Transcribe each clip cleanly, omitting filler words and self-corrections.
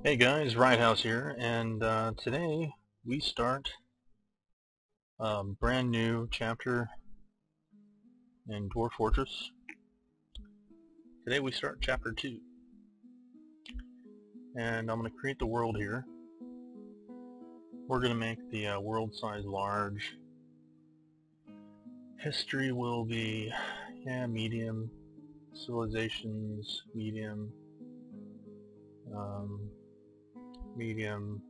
Hey guys, House here, and today we start a brand new chapter in Dwarf Fortress. Today we start chapter 2, and I'm going to create the world here. We're going to make the world size large. History will be, medium. Civilizations, medium. Medium.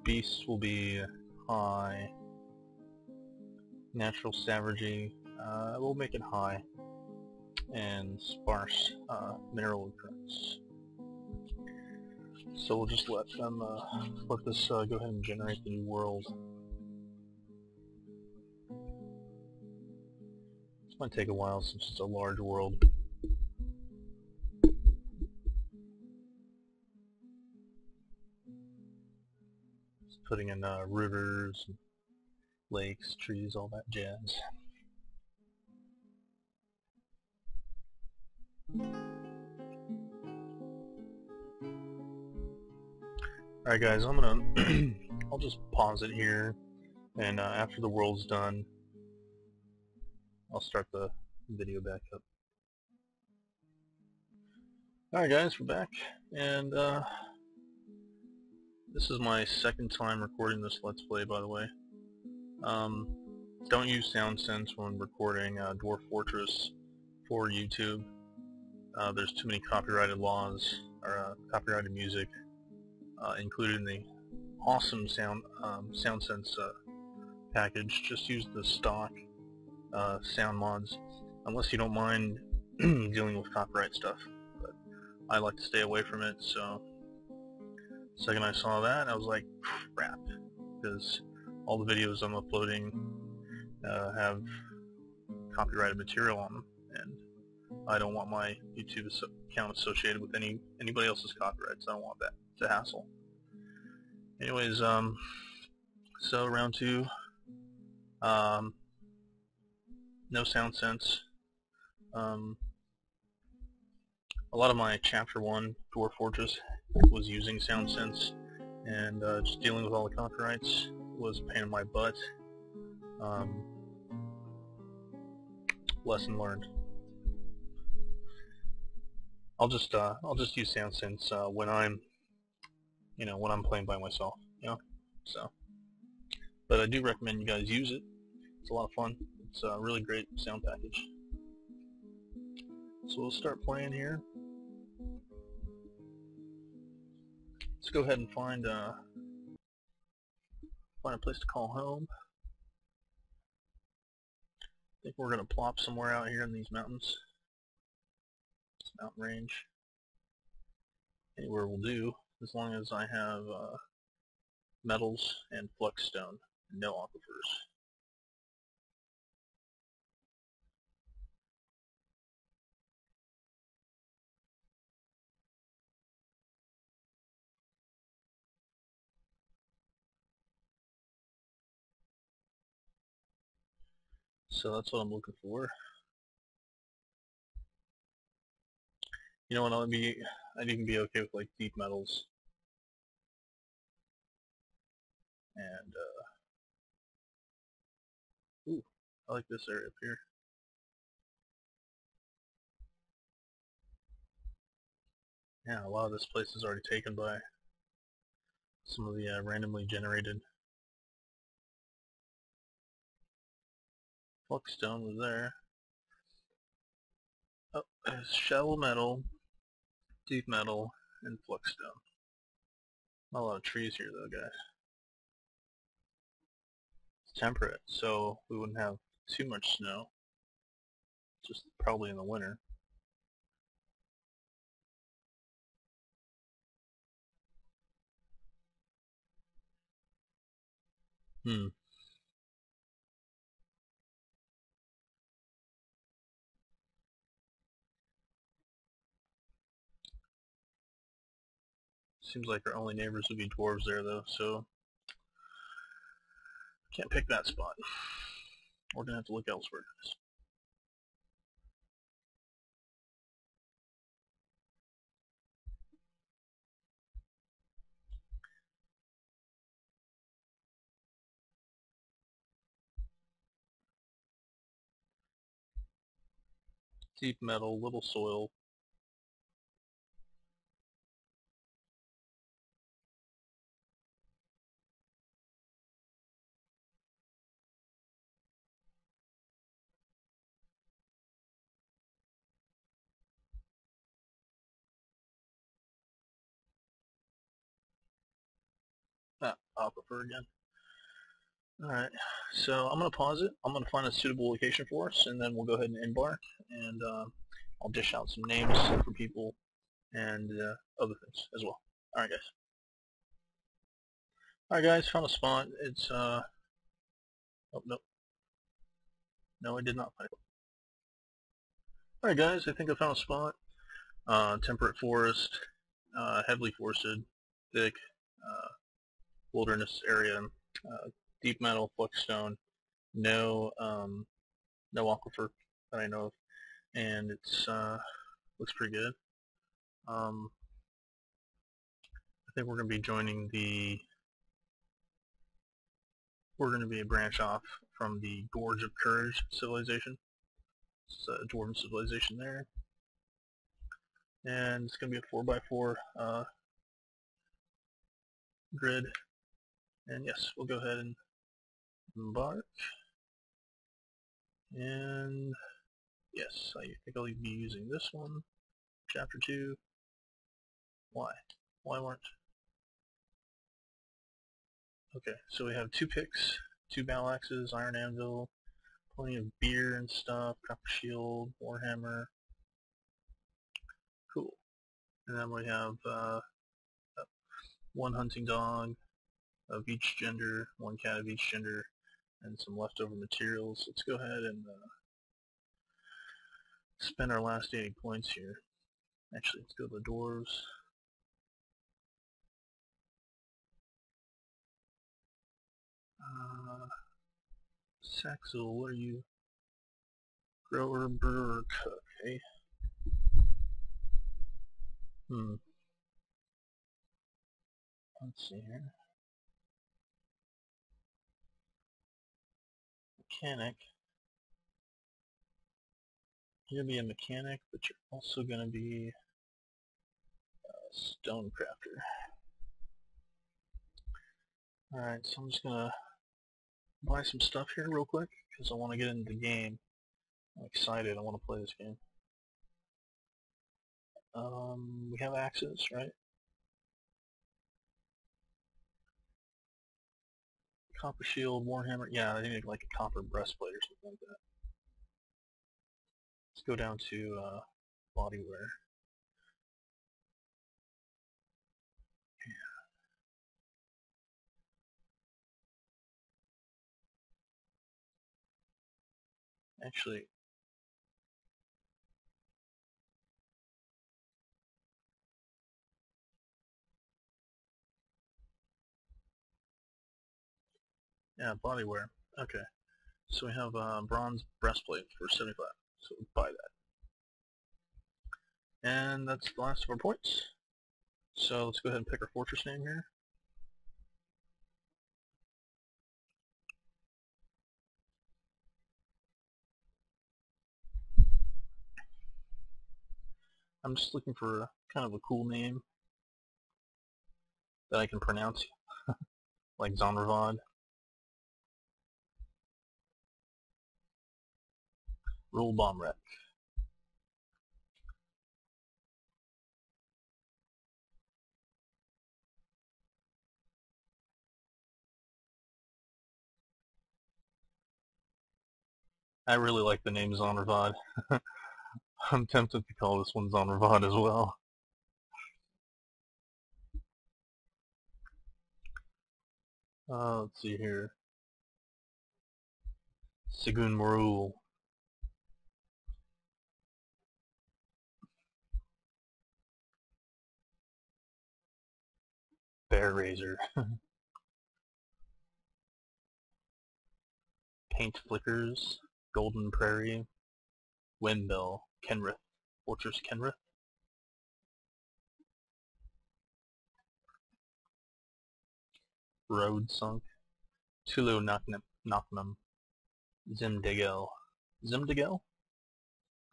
Beasts will be high. Natural savagery, we'll make it high. And sparse mineral occurrence. So we'll just let them let this go ahead and generate the new world. It's going to take a while since it's a large world. Just putting in rivers, lakes, trees, all that jazz. Alright guys, I'm gonna I'll just pause it here, and after the world's done I'll start the video back up. Alright guys, we're back, and this is my second time recording this Let's Play, by the way. Don't use SoundSense when recording Dwarf Fortress for YouTube. There's too many copyrighted laws, or copyrighted music included in the awesome SoundSense package. Just use the stock sound mods, unless you don't mind dealing with copyright stuff. But I like to stay away from it, so the second I saw that, I was like, crap, because all the videos I'm uploading have copyrighted material on them, and I don't want my YouTube account associated with anybody else's copyrights. I don't want that. It's a hassle. Anyways, so round 2, no SoundSense. A lot of my chapter 1 Dwarf Fortress was using SoundSense, and just dealing with all the copyrights was a pain in my butt. Lesson learned. I'll just use SoundSense when I'm playing by myself, So, but I do recommend you guys use it. It's a lot of fun. It's a really great sound package. So we'll start playing here. Let's go ahead and find a place to call home. I think we're going to plop somewhere out here in these mountains. This mountain range. Anywhere will do, as long as I have metals and flux stone, and no aquifers. So that's what I'm looking for. You know what, I'd even be okay with like deep metals. And ooh, I like this area up here. Yeah, a lot of this place is already taken by some of the randomly generated flux stone was there. Oh, there's shallow metal, deep metal, and flux stone. Not a lot of trees here though, guys. It's temperate, so we wouldn't have too much snow. Just probably in the winter. Seems like our only neighbors would be dwarves there though, so can't pick that spot. We're gonna have to look elsewhere. Deep metal, little soil. Aquifer again. Alright, so I'm going to pause it. I'm going to find a suitable location for us, and then we'll go ahead and embark, and I'll dish out some names for people and other things as well. Alright guys. Alright guys, found a spot. It's, oh no. No, I did not find it. Alright guys, I think I found a spot. Temperate forest, heavily forested, thick, wilderness area, deep metal, flux stone, no aquifer that I know of, and it's looks pretty good. I think we're going to be joining we're going to be a branch off from the Gorge of Courage civilization. It's a dwarven civilization there, and it's going to be a 4x4 grid. And yes, we'll go ahead and embark. And yes, I think I'll be using this one. Chapter 2. Why? Why weren't? Okay, so we have 2 picks, 2 battle axes, iron anvil, plenty of beer and stuff, copper shield, warhammer. Cool. And then we have 1 hunting dog of each gender, 1 cat of each gender, and some leftover materials. Let's go ahead and spend our last 80 points here. Actually, let's go to the dwarves. Saxel, what are you? Grower, brewer, cook, eh? Let's see here. Mechanic. You're going to be a mechanic, but you're also going to be a stone crafter. Alright, so I'm just going to buy some stuff here real quick, because I want to get into the game. I'm excited, I want to play this game. We have axes, right? Copper shield, warhammer, yeah, I need like a copper breastplate or something like that. Let's go down to body wear. Actually, yeah, body wear. Okay, so we have a bronze breastplate for 75, so we'll buy that. And that's the last of our points. So let's go ahead and pick our fortress name here. I'm just looking for kind of a cool name that I can pronounce, like Zondervad. Rule Bomb Wreck. I really like the name Zondervad. I'm tempted to call this one Zondervad as well. Let's see here. Sigun Marul. Bear Razor. Paint Flickers. Golden Prairie. Windmill. Kenrith. Fortress Kenrith. Road Sunk. Tulu Naknam. Zimdegel. Zimdegel?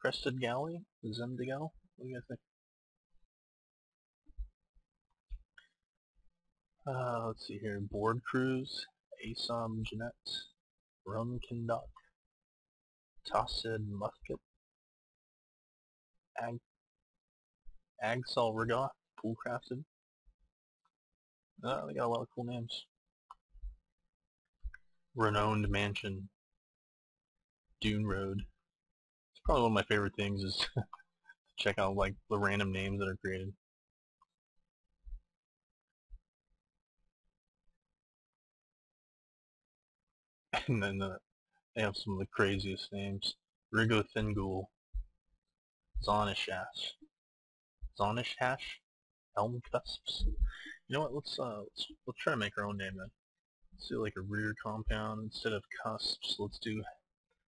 Crested Galley? Zendigal? What do you guys think? Let's see here. Board Cruise, Asom Jeanette, Rum Kindok, Tossed Musket, Agsal Rigoth, Pool Crafted. They got a lot of cool names. Renowned Mansion, Dune Road. It's probably one of my favorite things is to check out like the random names that are created. And then they have some of the craziest names. Rigo Thingul, Zonishash, Helm Cusps. You know what? Let's try to make our own name then. Let's do like a rear compound instead of cusps. Let's do,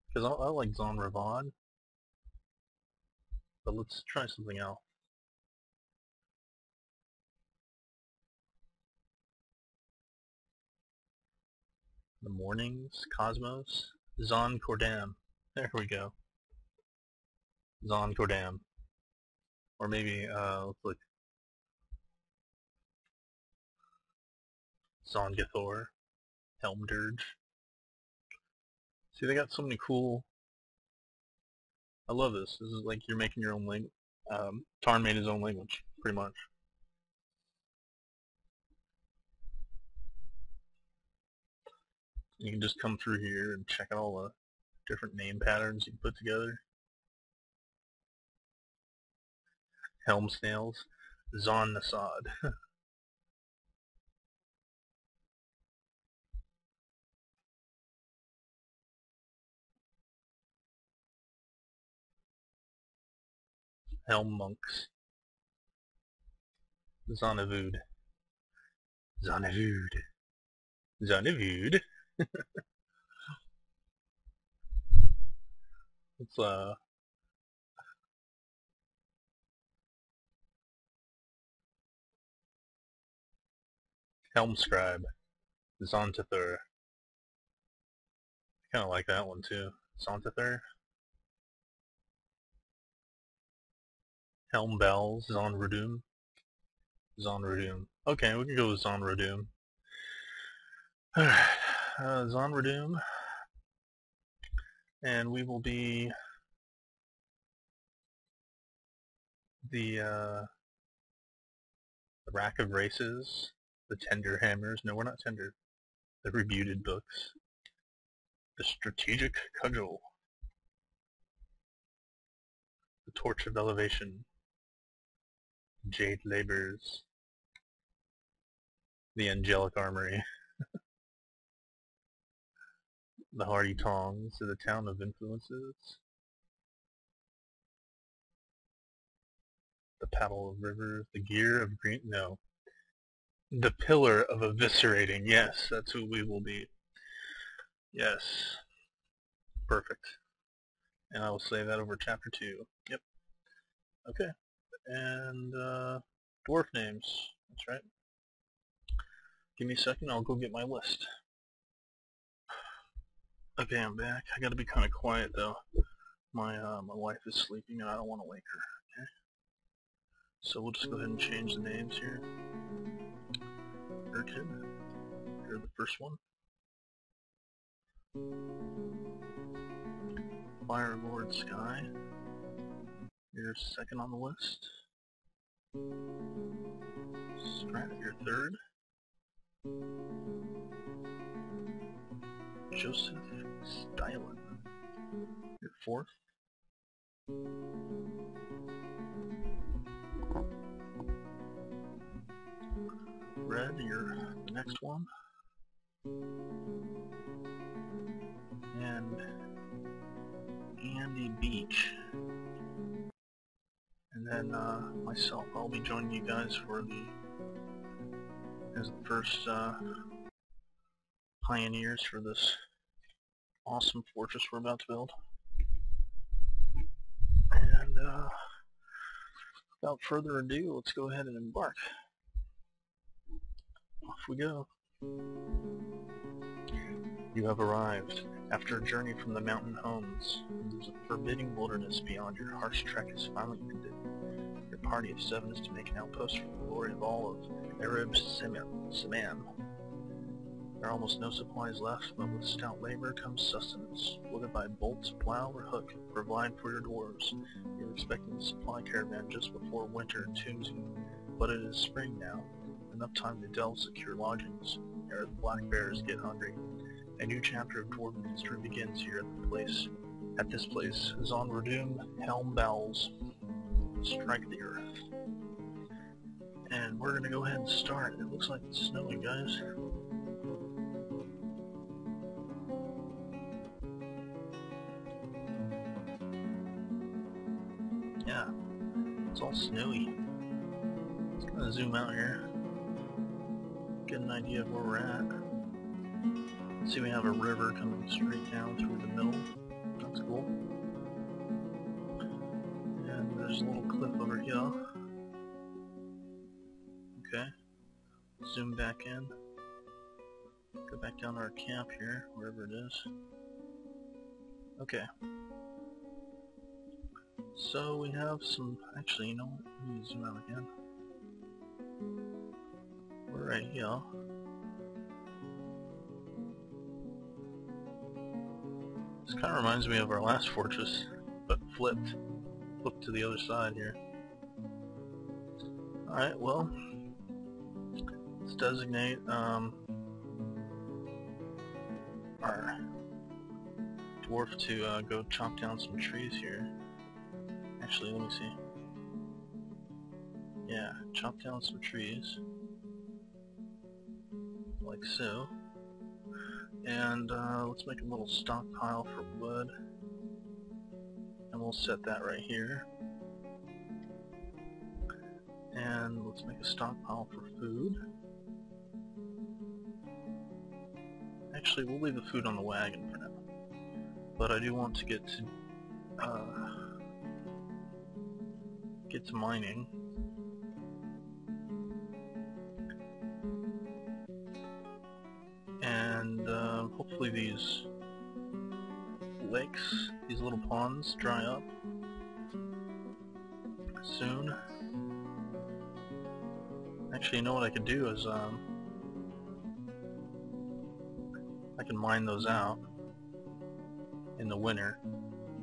because I like Zon Ravon, but let's try something else. The Mornings, Cosmos, Zon Cordam. There we go. Zon Cordam. Or maybe, let's look. Zon Gathor, Helm Dirge. See, they got so many cool. I love this. This is like you're making your own language. Tarn made his own language, pretty much. You can just come through here and check out all the different name patterns you can put together. Helm Snails, Zon Nasad. Helm Monks, Zonavud. Zonavud. Zonavud. It's Helm Scribe, Zontather. I kind of like that one too. Zontather. Helm Bells, Zonradum. Zonradum. Okay, we can go with Zonradum. Zonradum. And we will be the Rack of Races, the Tender Hammers. No, we're not tender. The Rebuted Books. The Strategic Cudgel. The Torch of Elevation. Jade Labors. The Angelic Armory. The Hardy Tongs. The Town of Influences. The Paddle of Rivers. The Gear of Green. No. The Pillar of Eviscerating. Yes, that's who we will be. Yes. Perfect. And I will save that over chapter 2. Yep. Okay. And dwarf names. That's right. Give me a second, I'll go get my list. Okay, I'm back. I gotta be kind of quiet though. My wife is sleeping and I don't want to wake her. Okay. So we'll just go ahead and change the names here. Urkin. You're the first one. Fire Lord Sky. You're second on the list. Scrat, you're third. Joseph Stylin, you're fourth. Red, you're the next one. And Andy Beach. And then myself, I'll be joining you guys for as the first pioneers for this awesome fortress we're about to build. And without further ado, let's go ahead and embark. Off we go. You have arrived After a journey from the mountain homes, there's a forbidding wilderness beyond. Your harsh trek is finally ended. Your party of 7 is to make an outpost for the glory of all of Arab Samam. There are almost no supplies left, but with stout labor comes sustenance. Whether by bolt, plow, or hook, provide for your dwarves. You're expecting a supply caravan just before winter entombs you, but it is spring now. Enough time to delve secure lodgings, ere the black bears get hungry. A new chapter of dwarven history begins here at this place. Zon Radum Helm Bowels. Strike the earth. And we're gonna go ahead and start. It looks like it's snowing, guys. Yeah, it's all snowy. Let's kind of zoom out here. Get an idea of where we're at. See, we have a river coming straight down through the middle. That's cool. And there's a little cliff over here. Okay. Zoom back in. Go back down to our camp here, wherever it is. Okay. So we have some... Actually, you know what? Let me zoom out again. We're right here. This kind of reminds me of our last fortress, but flipped. Flipped to the other side here. Alright, well, let's designate our dwarf to go chop down some trees here. Actually, let me see. Yeah, chop down some trees. Like so. And let's make a little stockpile for wood. And we'll set that right here. And let's make a stockpile for food. Actually, we'll leave the food on the wagon for now. But I do want to get to mining. And hopefully these lakes, these little ponds, dry up soon. Actually, you know what I could do is I can mine those out in the winter,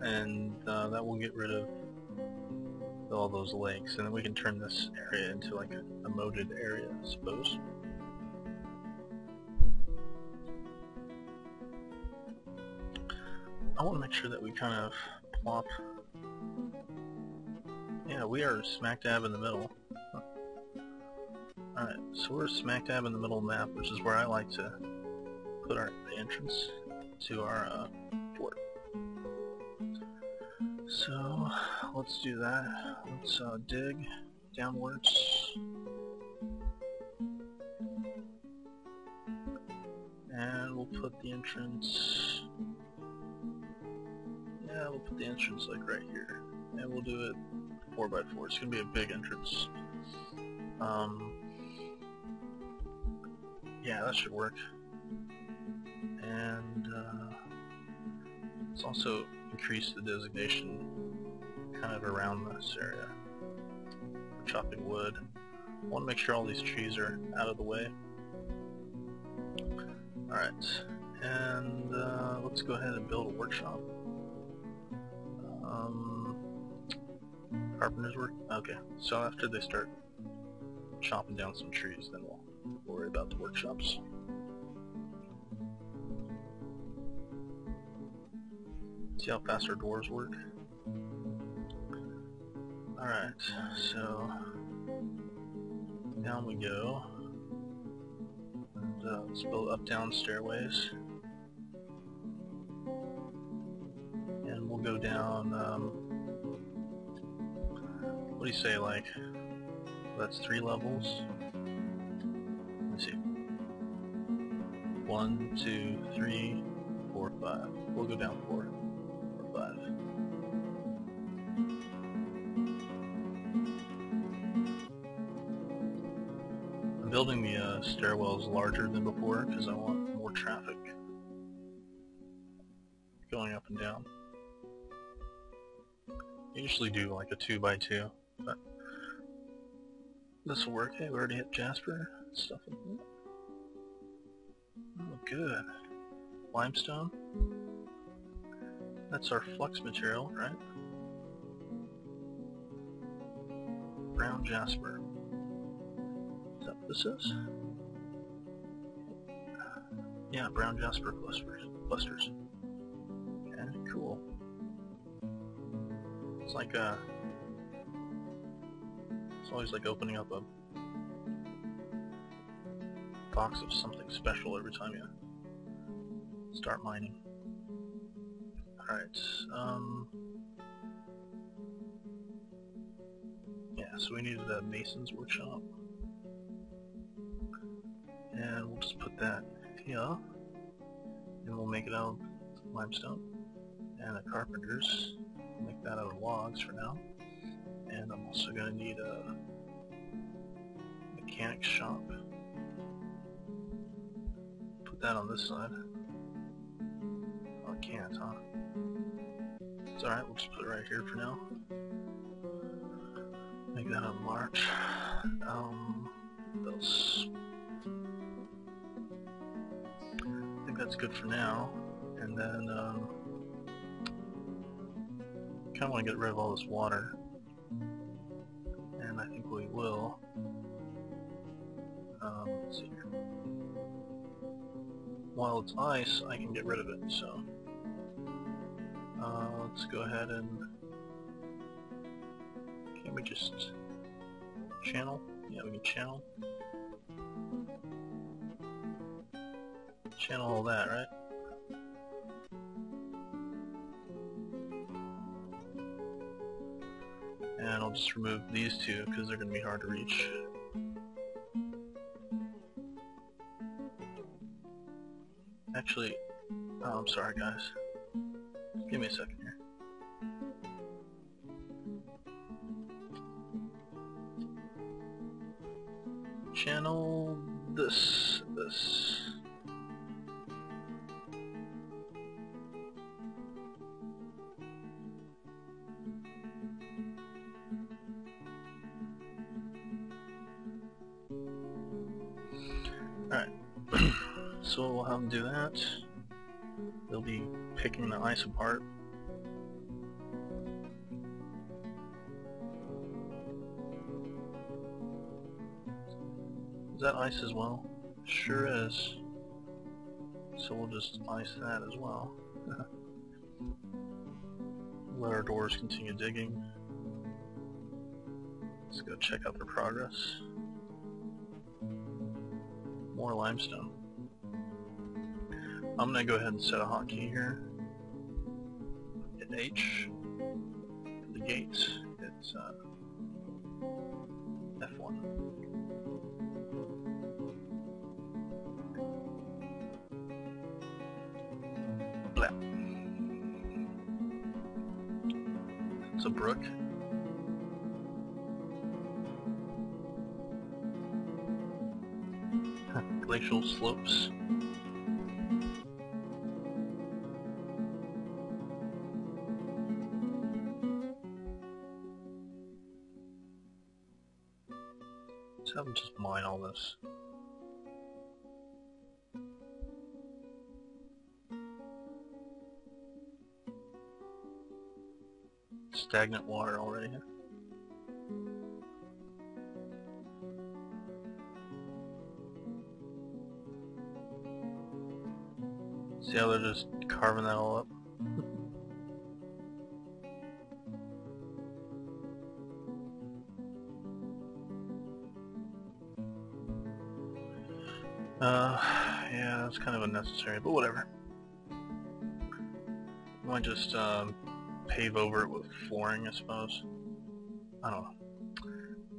and that will get rid of all those lakes, and then we can turn this area into like a moated area, I suppose. I want to make sure that we kind of plop. Yeah, we are smack dab in the middle. Huh. Alright, so we're smack dab in the middle of the map, which is where I like to put the entrance to our fort. So, let's do that. Let's dig downwards. And we'll put the entrance... Yeah, we'll put the entrance like right here. And we'll do it 4x4. It's going to be a big entrance. Yeah, that should work. And let's also increase the designation kind of around this area. For chopping wood. I want to make sure all these trees are out of the way. Alright, and let's go ahead and build a workshop. Carpenter's work? Okay, so after they start chopping down some trees, then we'll worry about the workshops. See how fast our dwarves work? Alright, so down we go. And, let's build up-down stairways. And we'll go down, what do you say, like, that's 3 levels? Let's see. 1, 2, 3, 4, 5. We'll go down 4 or 5. I'm building the stairwells larger than before because I want more traffic. and down. I usually do like a 2x2, but this will work. Hey, we already hit Jasper. Stuff like that. Oh, good. Limestone. That's our flux material, right? Brown Jasper. Is that what this is? Yeah, brown Jasper clusters. Okay, cool. It's like it's always like opening up a box of something special every time you start mining. Alright, yeah, so we needed a mason's workshop. And we'll just put that here, and we'll make it out of limestone. And a carpenter's, we'll make that out of logs for now. And I'm also going to need a mechanic shop. Put that on this side. Oh, I can't, huh? It's alright, we'll just put it right here for now. Make that on March. What else? I think that's good for now. And then, kind of want to get rid of all this water. And I think we will. Let's see here. While it's ice, I can get rid of it, so let's go ahead and can we just channel? Yeah, we can channel all that, right? And I'll just remove these two because they're going to be hard to reach. Actually, oh, I'm sorry guys. Give me a second here. Channel this. Alright. So we'll have them do that. They'll be picking the ice apart. Is that ice as well? Sure is. So we'll just ice that as well. Let our doors continue digging. Let's go check out their progress. More limestone. I'm going to go ahead and set a hotkey here. Hit H. For the gates, it's F1. Blah. It's a brook. Glacial slopes. Let's have them just mine all this. Stagnant water already here. See how they're just carving that all up? Yeah, that's kind of unnecessary, but whatever. Might just pave over it with flooring, I suppose. I don't know.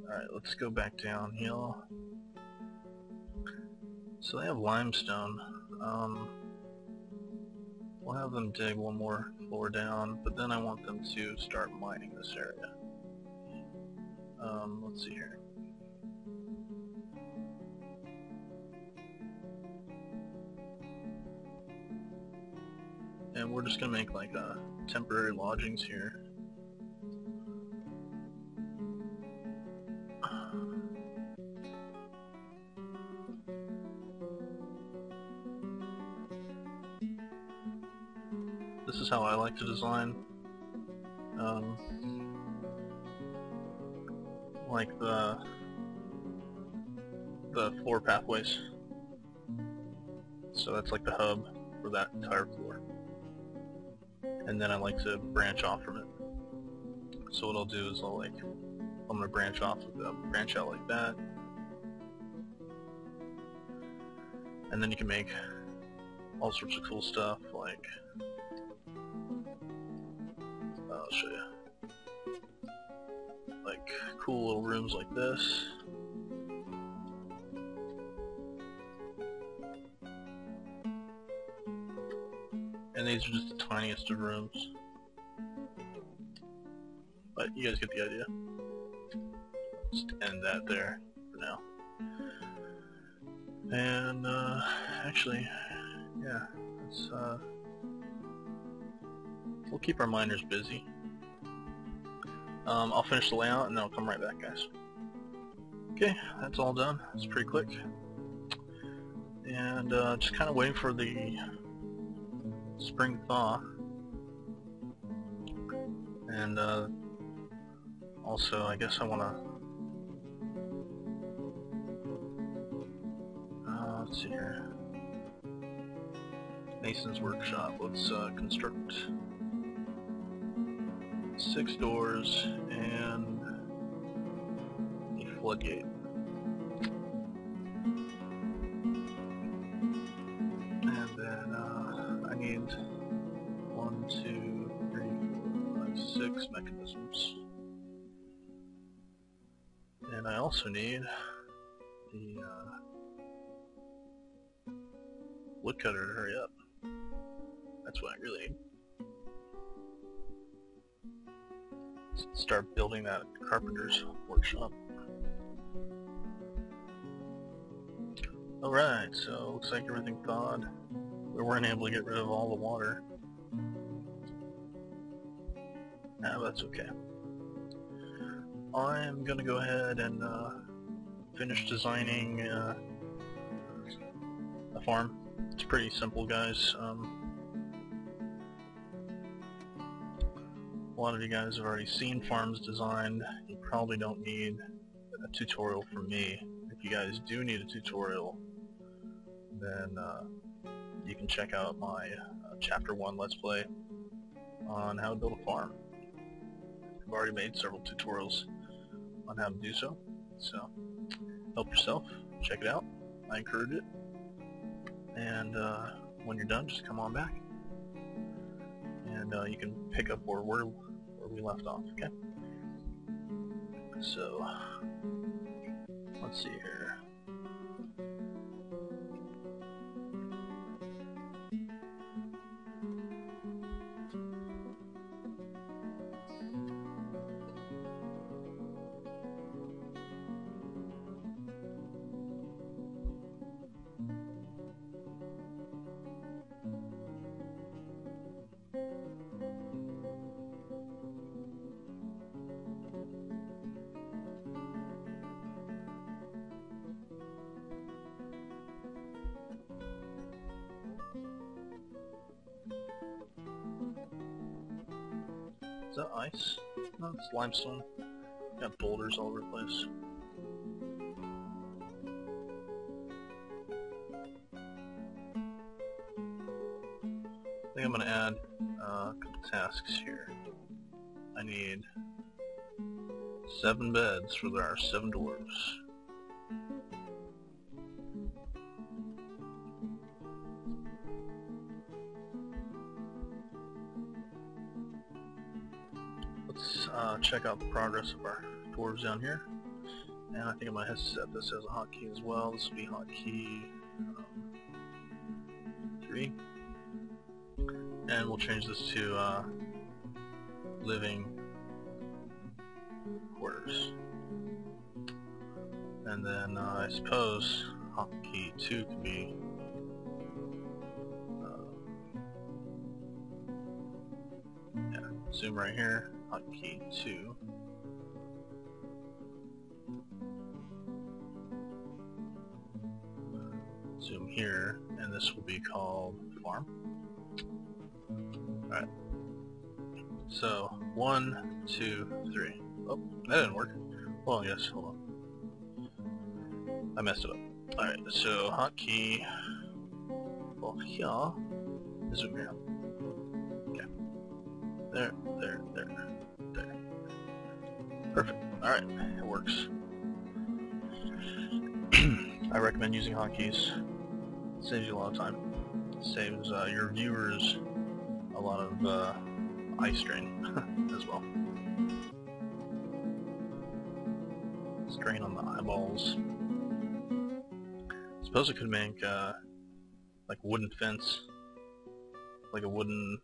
Alright, let's go back down here. So they have limestone. We'll have them dig one more floor down, but then I want them to start mining this area. Let's see here. and we're just gonna make like temporary lodgings here. This is how I like to design, like the floor pathways. So that's like the hub for that entire floor. And then I like to branch off from it. So what I'll do is I'm gonna branch out like that. And then you can make all sorts of cool stuff, like I'll show you, like cool little rooms like this. And these are just the tiniest of rooms, but you guys get the idea. Just end that there for now. And actually, yeah, we'll keep our miners busy. I'll finish the layout and then I'll come right back, guys. Okay, that's all done. It's pretty quick. And just kind of waiting for the spring thaw. And also, I guess I want to let's see here. Mason's workshop. Let's construct 6 doors and a floodgate. And then I need 1, 2, 3, 4, 5, 6 mechanisms. And I also need the woodcutter to hurry up. That's what I really need. Let's start building that carpenter's workshop. Alright, so looks like everything thawed. We weren't able to get rid of all the water. Nah, that's okay. I'm gonna go ahead and finish designing a farm. It's pretty simple, guys. A lot of you guys have already seen farms designed. You probably don't need a tutorial from me. If you guys do need a tutorial, then you can check out my Chapter 1 Let's Play on how to build a farm. I've already made several tutorials on how to do so. So, help yourself. Check it out. I encourage it. And when you're done, just come on back. And you can pick up where we left off, okay? So, let's see here. Is that ice? No, it's limestone. Got boulders all over the place. I think I'm going to add a couple tasks here. I need 7 beds for our 7 dwarves. Let's check out the progress of our dwarves down here. And I think I might have to set this as a hotkey as well. This will be hotkey 3. And we'll change this to living quarters. And then I suppose hotkey 2 can be zoom right here, hotkey 2. Zoom here, and this will be called farm. Alright. So, 1, 2, 3. Oh, that didn't work. Well, yes, hold on. I messed it up. Alright, so hotkey. Well, here. Zoom here. Okay. There. Perfect. Alright, it works. I recommend using hotkeys. It saves you a lot of time. It saves your viewers a lot of eye strain as well. Strain on the eyeballs. I suppose it could make like a wooden fence, like a wooden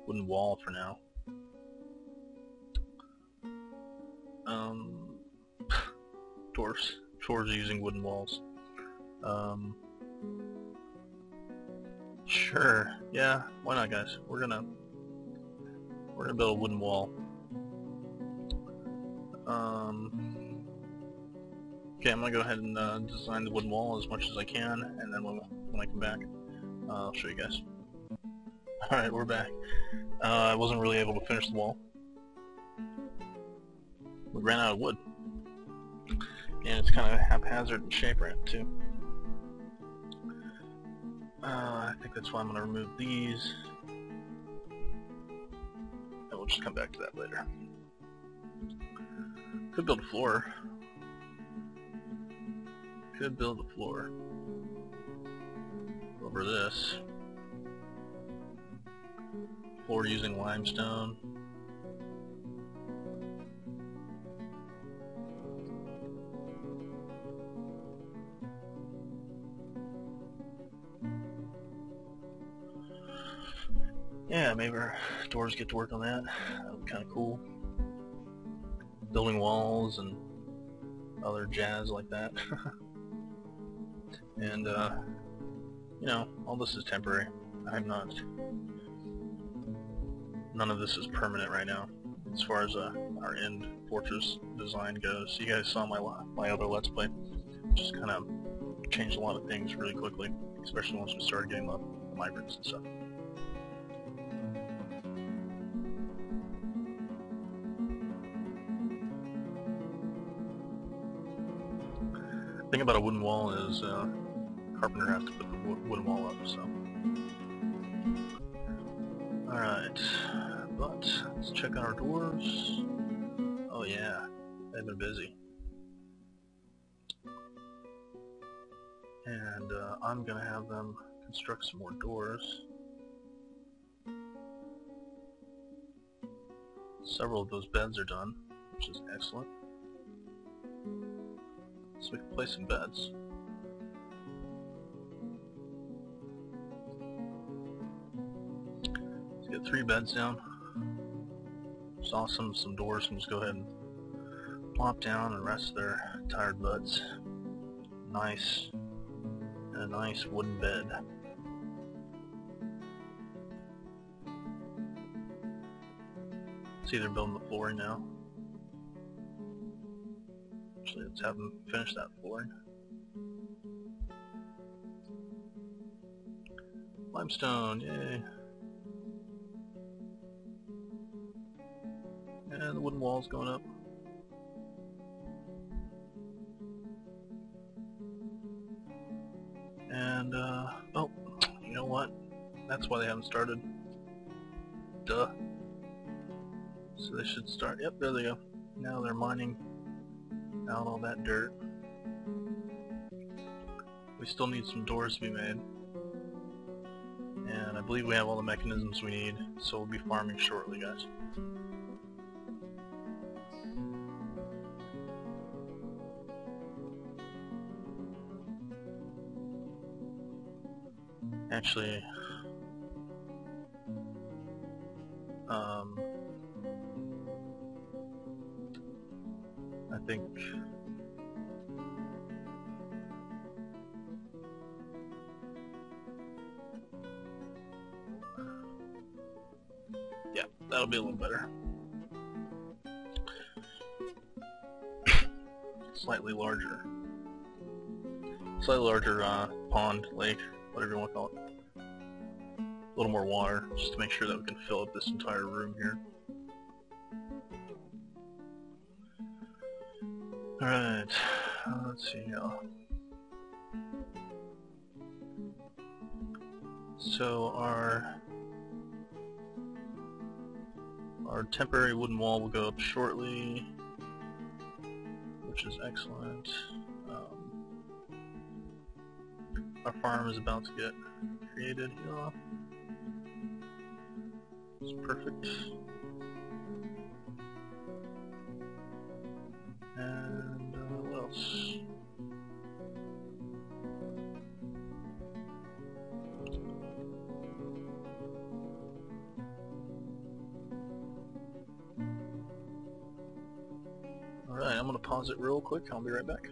wall for now. Dwarves are using wooden walls. Sure, yeah, why not, guys? We're gonna build a wooden wall. Okay, I'm gonna go ahead and design the wooden wall as much as I can, and then when I come back, I'll show you guys. Alright, we're back. I wasn't really able to finish the wall. We ran out of wood. And it's kind of haphazard in shape right too. I think that's why I'm going to remove these. And we'll just come back to that later. Could build a floor. Could build a floor over this. Floor using limestone. Yeah, maybe our doors get to work on that. That would be kind of cool. Building walls and other jazz like that. And, you know, all this is temporary. None of this is permanent right now, as far as our end fortress design goes. You guys saw my other Let's Play. Just kind of changed a lot of things really quickly, especially once we started getting the migrants and stuff. The thing about a wooden wall is carpenter has to put the wooden wall up, so. Alright, but let's check out our dwarves. Oh yeah, they've been busy. And I'm gonna have them construct some more doors. Several of those beds are done, which is excellent. So we can place some beds. Let's get 3 beds down. Saw some doors, and just go ahead and plop down and rest their tired butts. Nice. And a nice wooden bed. See, they're building the flooring now. Actually, let's have them finish that flooring. Limestone, yay! And the wooden wall's going up. And, oh, you know what? That's why they haven't started. Duh. So they should start, yep, there they go. Now they're mining out all that dirt. We still need some doors to be made. And I believe we have all the mechanisms we need, so we'll be farming shortly, guys. Actually, I think yeah, that'll be a little better. Slightly larger pond, lake, whatever you want to call it. A little more water, just to make sure that we can fill up this entire room here. Alright, let's see here. So our temporary wooden wall will go up shortly, which is excellent. Our farm is about to get created here. It's perfect. And what else? Alright, I'm going to pause it real quick. I'll be right back.